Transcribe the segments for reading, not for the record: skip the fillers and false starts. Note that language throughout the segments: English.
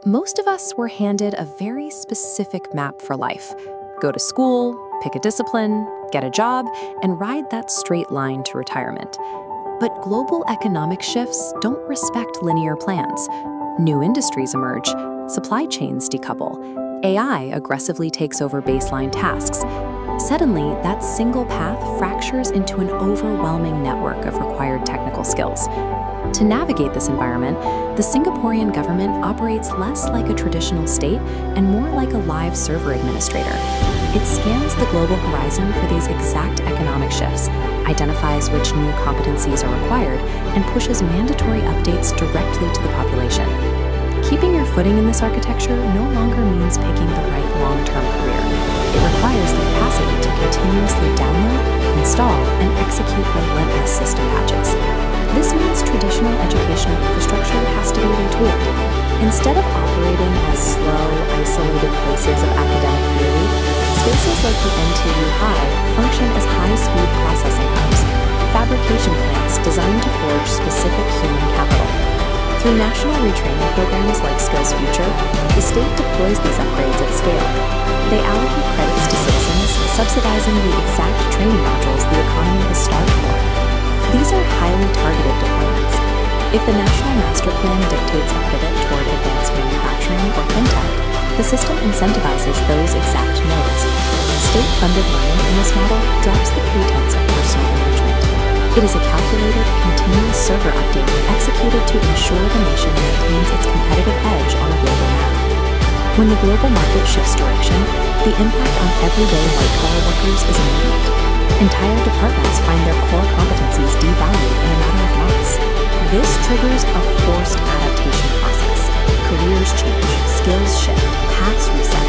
Most of us were handed a very specific map for life. Go to school, pick a discipline, get a job, and ride that straight line to retirement. But global economic shifts don't respect linear plans. New industries emerge, supply chains decouple, AI aggressively takes over baseline tasks. Suddenly, that single path fractures into an overwhelming network of required technical skills. To navigate this environment, the Singaporean government operates less like a traditional state and more like a live server administrator. It scans the global horizon for these exact economic shifts, identifies which new competencies are required, and pushes mandatory updates directly to the population. Keeping your footing in this architecture no longer means picking the right long-term career. It requires the capacity to continuously download, install, and execute relentless system patches. This means traditional educational infrastructure has to be retooled. Instead of operating as slow, isolated places of academic theory, spaces like the NTU High function as high-speed processing hubs, fabrication plants designed to forge specific human capital. Through national retraining programs like SkillsFuture, the state deploys these upgrades at scale. They allocate credits to citizens, subsidizing the exact training modules the economy has starved for. These are highly targeted deployments. If the National Master Plan dictates a pivot toward advanced manufacturing or fintech, the system incentivizes those exact nodes. State-funded learning in this model drops the pretense of personal enrichment. It is a calculated, continuous server update executed to ensure the nation maintains its competitive edge on a global map. When the global market shifts direction, the impact on everyday white-collar workers is immediate. Entire departments find their core competencies devalued in a matter of months. This triggers a forced adaptation process. Careers change, skills shift, paths reset.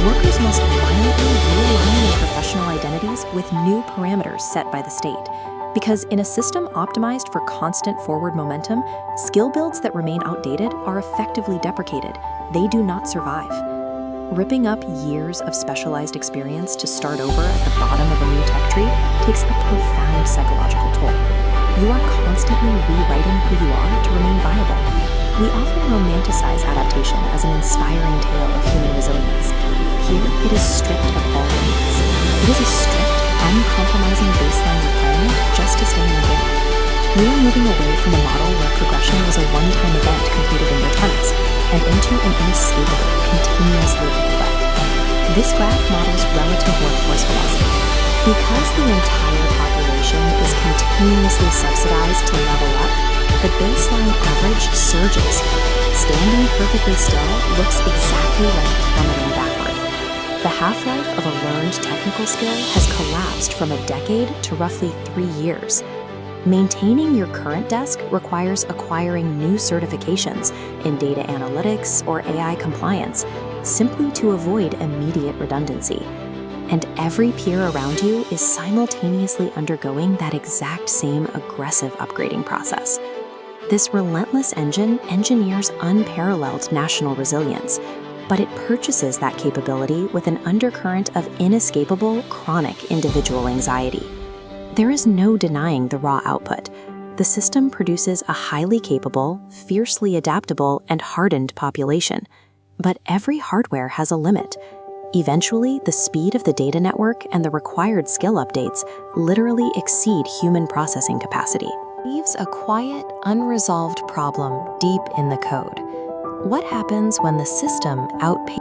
Workers must violently realign their professional identities with new parameters set by the state. Because in a system optimized for constant forward momentum, skill builds that remain outdated are effectively deprecated. They do not survive. Ripping up years of specialized experience to start over at the bottom of a new tech tree takes a profound psychological toll. You are constantly rewriting who you are to remain viable. We often romanticize adaptation as an inspiring tale of human resilience. Here, it is stripped of all limits. It is a strict, uncompromising baseline requirement just to stay in the game. We are moving away from a model where progression was a one-time event completed in your 20s and into an inescapable, continuous loop of play. This graph models relative workforce velocity. Because the entire population is continuously subsidized to level up, the baseline average surges. Standing perfectly still looks exactly like plummeting backward. The half-life of a learned technical skill has collapsed from a decade to roughly 3 years. Maintaining your current desk requires acquiring new certifications in data analytics or AI compliance, simply to avoid immediate redundancy. And every peer around you is simultaneously undergoing that exact same aggressive upgrading process. This relentless engine engineers unparalleled national resilience, but it purchases that capability with an undercurrent of inescapable, chronic individual anxiety. There is no denying the raw output. The system produces a highly capable, fiercely adaptable, and hardened population. But every hardware has a limit. Eventually, the speed of the data network and the required skill updates literally exceed human processing capacity. Leaves a quiet, unresolved problem deep in the code. What happens when the system outpaces